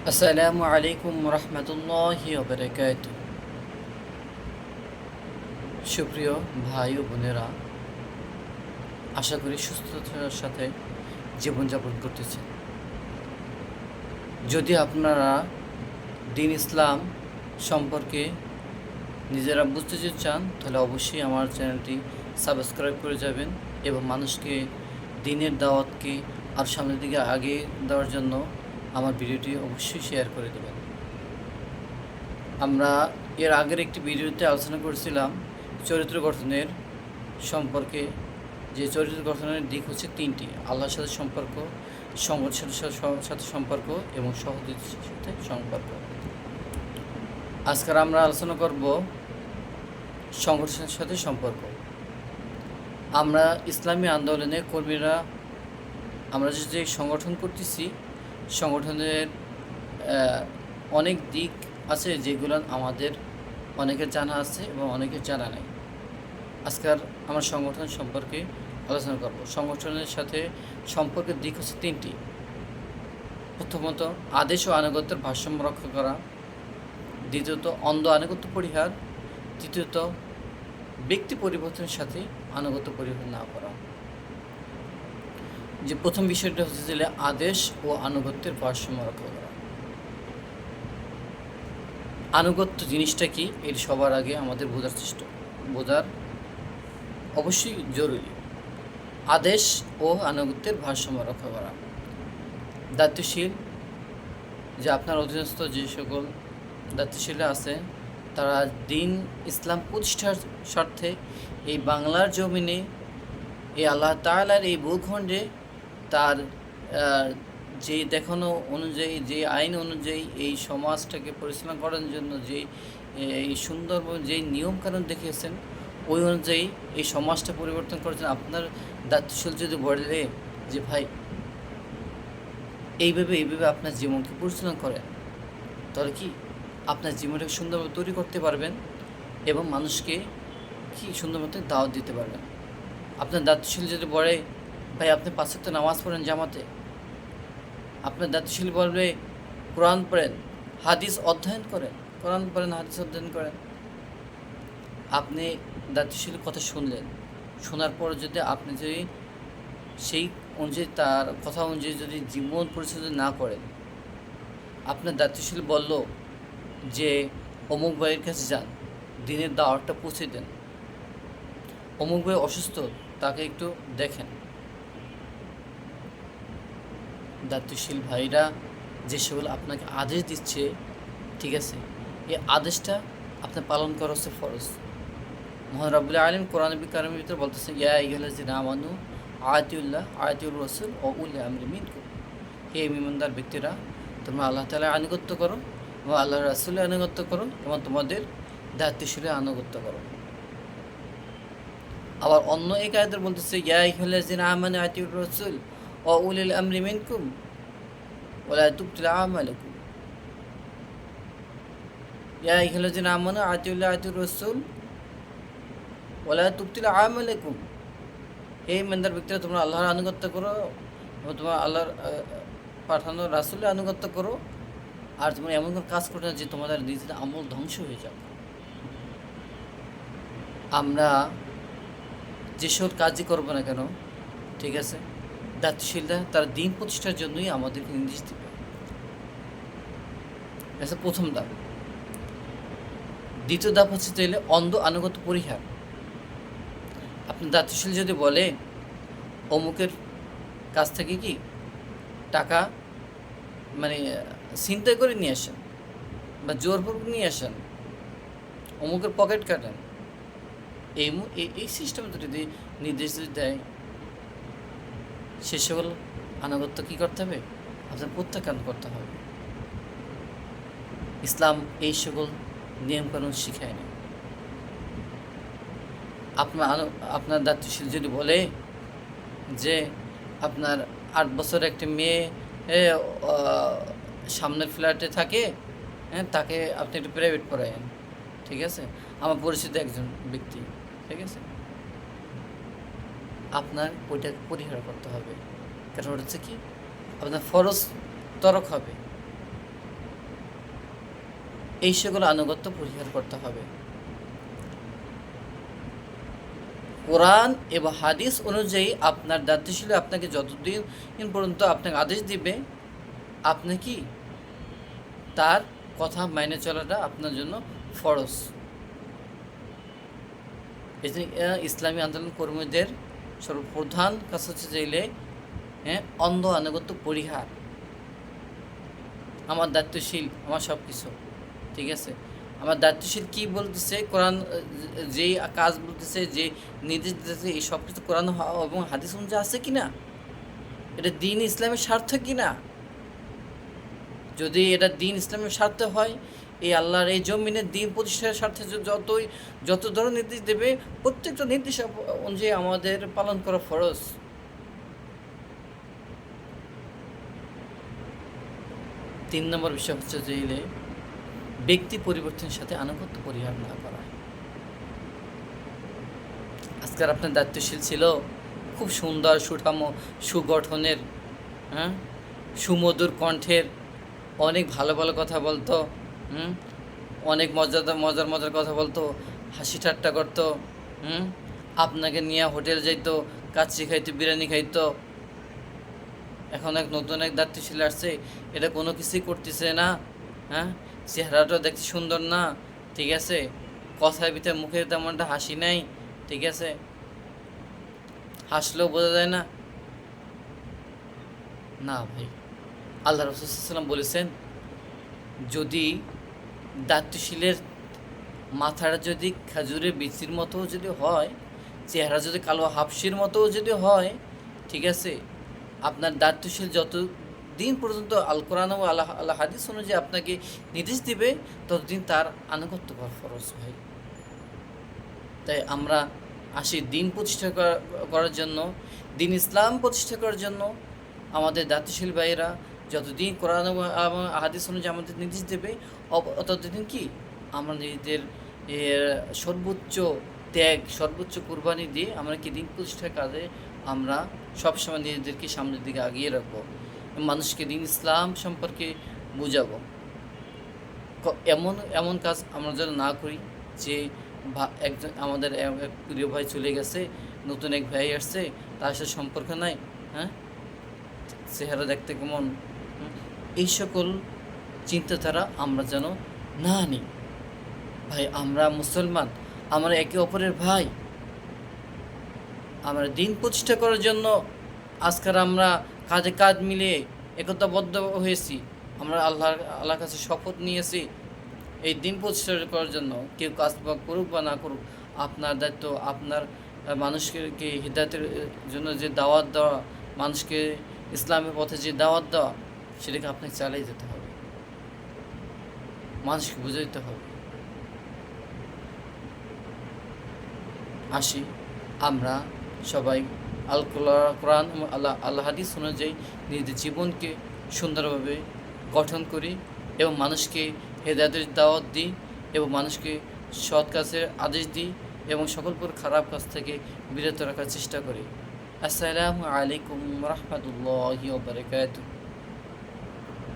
আসসালামু আলাইকুম রহমতুল্লাহি ওয়া সুপ্রিয় ভাই ও বোনেরা, আশা করি সুস্থতার সাথে জীবনযাপন করতেছেন। যদি আপনারা দিন ইসলাম সম্পর্কে নিজেরা বুঝতে যদি চান, তাহলে অবশ্যই আমার চ্যানেলটি সাবস্ক্রাইব করে যাবেন এবং মানুষকে দিনের দাওয়াতকে আর সামনের দিকে আগে দেওয়ার জন্য আমার ভিডিওটি অবশ্যই শেয়ার করে দেবেন। আমরা এর আগের একটি ভিডিওতে আলোচনা করেছিলাম চরিত্র গঠনের সম্পর্কে। যে চরিত্র গঠনের দিক হচ্ছে তিনটি: আল্লাহর সাথে সম্পর্ক, সংগঠনের সাথে সম্পর্ক এবং সহযোগীর সাথে সম্পর্ক। আজকাল আমরা আলোচনা করব সংগঠনের সাথে সম্পর্ক। আমরা ইসলামী আন্দোলনের কর্মীরা আমরা যে সংগঠন করতেছি, সংগঠনের অনেক দিক আছে যেগুলো আমাদের অনেকের জানা আছে এবং অনেকের জানা নেই। আজকাল আমরা সংগঠন সম্পর্কে আলোচনা করব। সংগঠনের সাথে সম্পর্কের দিক হচ্ছে তিনটি: প্রথমত আদেশ ও আনুগত্যের ভারসাম্য রক্ষা করা, দ্বিতীয়ত অন্ধ আনুগত্য পরিহার, তৃতীয়ত ব্যক্তি পরিবর্তনের সাথে আনুগত্য পরিহার না করা। যে প্রথম বিষয়টা হচ্ছে যে আদেশ ও আনুগত্যের ভারসাম্য রক্ষা করা। আনুগত্য জিনিসটা কি, এর সবার আগে আমাদের বোঝার অবশ্যই জরুরি। আদেশ ও আনুগত্যের ভারসাম্য রক্ষা করা। দায়িত্বশীল, যে আপনার অধীনস্থ যে সকল দায়িত্বশীলরা আছে, তারা দিন ইসলাম প্রতিষ্ঠার স্বার্থে এই বাংলার জমিনে, এই আল্লাহ তাআলার এই ভূখণ্ডে তার যে দেখানো অনুযায়ী, যে আইন অনুযায়ী এই সমাজটাকে পরিচালনা করার জন্য যে এই সুন্দরভাবে যেই নিয়মকানুন দেখিয়েছেন, ওই অনুযায়ী এই সমাজটা পরিবর্তন করার জন্য আপনার দায়িত্বশীল যদি বলে যে ভাই এইভাবে আপনার জীবনকে পরিচালনা করেন, তাহলে কি আপনার জীবনটাকে সুন্দরভাবে তৈরি করতে পারবেন এবং মানুষকে কি সুন্দরভাবে দাওয়াত দিতে পারবেন। আপনার দায়িত্বশীল যদি বলে ভাই আপনি 5 ওয়াক্ত নামাজ পড়েন জামাতে, আপনার দায়িত্বশীল বলবে কোরআন পড়েন, হাদিস অধ্যয়ন করেন, কোরআন পড়েন, হাদিস অধ্যয়ন করেন। আপনি দায়িত্বশীল কথা শুনলেন, শোনার পর যদি আপনি যদি সেই অনুযায়ী, তার কথা অনুযায়ী যদি জীবন পরিচালনা না করেন, আপনার দায়িত্বশীল বলল যে অমুক ভাইয়ের কাছে যান, দিনের দাওয়াতটা পৌঁছে দেন, অমুক ভাই অসুস্থ, তাকে একটু দেখেন। দায়িত্বশীল ভাইরা যে সকল আপনাকে আদেশ দিচ্ছে, ঠিক আছে, এই আদেশটা আপনার পালন করা হচ্ছে ফরজ। মহান রব্বুল আলামিন কোরআন কারীমের ভিতরে বলতেছেন, ইয়া আইয়ুহাল্লাযিনা আমানু আতিউল্লাহ আতিউর রাসূল ওয়া উলি আমরি মিনকুম। হে ঈমানদার ব্যক্তিরা, তোমরা আল্লাহ তাআলার আনুগত্য করো এবং আল্লাহর রাসূলের আনুগত্য করো এবং তোমাদের দায়িত্বশীলের আনুগত্য করো। আবার অন্য এক আয়াতে বলতেছে, ইয়া আইয়ুহাল্লাযিনা আমানু আতিউর রাসূল ওয়া উলিল আমরি মিনকুম ওয়া লা তুবতিলু আমালাকুম। ইয়া আইয়ুহাল্লাযিনা আমানু আতিউল্লাহ আতিউর রাসূল ওয়া লা তুবতিলু আমালাকুম। হে ঈমানদার ব্যক্তিরা, তোমরা আল্লাহর আনুগত্য করো এবং তোমরা আল্লাহর পাঠানো রাসূলের আনুগত্য করো, আর তোমরা এমন কোনো কাজ করো না যে তোমাদের নিজেদের আমল ধ্বংস হয়ে যাবে। আমরা যে সকল কাজই করবো না কেন, ঠিক আছে, দায়িত্বশীলরা তারা দিন প্রতিষ্ঠার জন্যই আমাদেরকে নির্দেশ দেবে। এটা প্রথম ধাপ। দ্বিতীয় ধাপ হচ্ছে তাইলে অন্ধ আনুগত্য পরিহার। আপনার দায়িত্বশীল যদি বলে অমুকের কাছ থেকে কি টাকা মানে ছিনতাই করে নিয়ে আসেন বা জোরপূর্বক নিয়ে আসেন, অমুকের পকেট কাটেন, এই সিস্টেমে যদি নির্দেশ যদি দেয়, সে সকল আনুগত্য কী করতে হবে, আপনার প্রত্যাখ্যান করতে হবে। ইসলাম এই সকল নিয়মকানুন শিখায় না। আপনার দায়িত্বশীল যদি বলে যে আপনার 8 বছর একটি মেয়ে সামনের ফ্ল্যাটে থাকে, হ্যাঁ, তাকে আপনি একটু প্রাইভেট পড়ায়েন, ঠিক আছে, আমার পরিচিত একজন ব্যক্তি, ঠিক আছে, আপনার ওইটা পরিহার করতে হবে। কারণ ওটা হচ্ছে কি, আপনার ফরজ তরক হবে। এই সকল আনুগত্য পরিহার করতে হবে। কোরআন এবং হাদিস অনুযায়ী আপনার দায়িত্বশীল আপনাকে যতদিন পর্যন্ত আপনাকে আদেশ দিবে, আপনি কি তার কথা মেনে চলাটা আপনার জন্য ফরজ। এই যে ইসলামী আন্দোলন কর্মীদের সর্বপ্রধান কাজ হচ্ছে চাইলে অন্ধ আনুগত্য পরিহার। আমার দায়িত্বশীল আমার সব কিছু ঠিক আছে, আমার দায়িত্বশীল কী বলতেছে, কোরআন যেই কাজ বলতেছে, যে নির্দেশ দিতেছে, এই সব কিছু কোরআন এবং হাদিস অনুযায়ী আছে কি না, এটা দিন ইসলামের স্বার্থ কি না। যদি এটা দিন ইসলামের স্বার্থে হয়, এই আল্লাহর এই জমিনের দিন প্রতিষ্ঠার স্বার্থে যত ধরনের নির্দেশ দেবে, প্রত্যেকটা নির্দেশ অনুযায়ী আমাদের পালন করা ফরজ। 3 নম্বর বিষয় হচ্ছে যে ব্যক্তি পরিবর্তনের সাথে আনুগত্য পরিহার না করা। আজকাল আপনার দায়িত্বশীল ছিল, খুব সুন্দর সুঠামো সুগঠনের, সুমধুর কণ্ঠের, অনেক ভালো ভালো কথা বলতো, অনেক মজার কথা বলতো, হাসি ঠাট্টা করতো, আপনাকে নিয়ে হোটেল যাইতো, কাচ্চি খাইতো, বিরিয়ানি খাইতো। এখন নতুন এক দায়িত্বশীল আসছে, এটা কোনো কিছুই করতেছে না, চেহারাটাও দেখতে সুন্দর না, ঠিক আছে, কথার ভিতরে মুখে তেমনটা হাসি নাই, ঠিক আছে, হাসলেও বোঝা যায় না। না ভাই, আল্লাহ রাসূল সাল্লাল্লাহু আলাইহি ওয়াসাল্লাম বলেছেন, যদি দায়িত্বশীলের মাথাটা যদি খেজুরের বিচির মতো যদি হয়, চেহারা যদি কালো হাফসির মতো যদি হয়, ঠিক আছে, আপনার দায়িত্বশীল যত দিন পর্যন্ত আল কোরআন ও আল্লাহ হাদিস অনুযায়ী আপনাকে নির্দেশ দিবে, ততদিন তার আনুগত্য করা ফরজ হয়। তাই আমরা আসি দিন প্রতিষ্ঠা করার জন্য, দিন ইসলাম প্রতিষ্ঠা করার জন্য। আমাদের দায়িত্বশীল ভাইয়েরা যতদিন কোরআন এবং হাদিস অনুযায়ী আমাদের নির্দেশ দেবে, ততদিন কি আমরা নিজেদের সর্বোচ্চ ত্যাগ, সর্বোচ্চ কুরবানি দিয়ে আমরা কি দিন প্রতিষ্ঠার কাজে আমরা সবসময় নিজেদেরকে সামনের দিকে আগিয়ে রাখবো, মানুষকে দিন ইসলাম সম্পর্কে বুঝাবো। এমন কাজ আমরা যেন না করি যে একজন আমাদের এক প্রিয় ভাই চলে গেছে, নতুন এক ভাই আসছে, তার সাথে সম্পর্ক নাই, চেহারা দেখতে কেমন, এই সকল চিন্তাধারা আমরা যেন না নিই। ভাই আমরা মুসলমান, আমরা একে অপরের ভাই, আমরা দিন প্রতিষ্ঠা করার জন্য আজকাল আমরা কাঁধে কাঁধ মিলিয়ে একতাবদ্ধ হয়েছি। আমরা আল্লাহর কাছে শপথ নিয়েছি এই দিন প্রতিষ্ঠা করার জন্য। কেউ কাজ করুক বা না করুক, আপনার দায়িত্ব, আপনার মানুষকে হিদায়াতের জন্য যে দাওয়াত দেওয়া, মানুষকে ইসলামের পথে যে দাওয়াত দেওয়া, সেটাকে আপনাকে চালিয়ে যেতে হবে, মানুষকে বুঝে দিতে হবে। আসি আমরা সবাই আল কোরআন এবং আল্লাহ হাদিস অনুযায়ী নিজেদের জীবনকে সুন্দরভাবে গঠন করি এবং মানুষকে হেদায়েতের দাওয়াত দিই এবং মানুষকে সৎ কাজের আদেশ দিই এবং সকল প্রকার খারাপ কাজ থেকে বিরত রাখার চেষ্টা করি। আসসালামু আলাইকুম ওয়া রাহমাতুল্লাহি ওয়া বারাকাতুহু।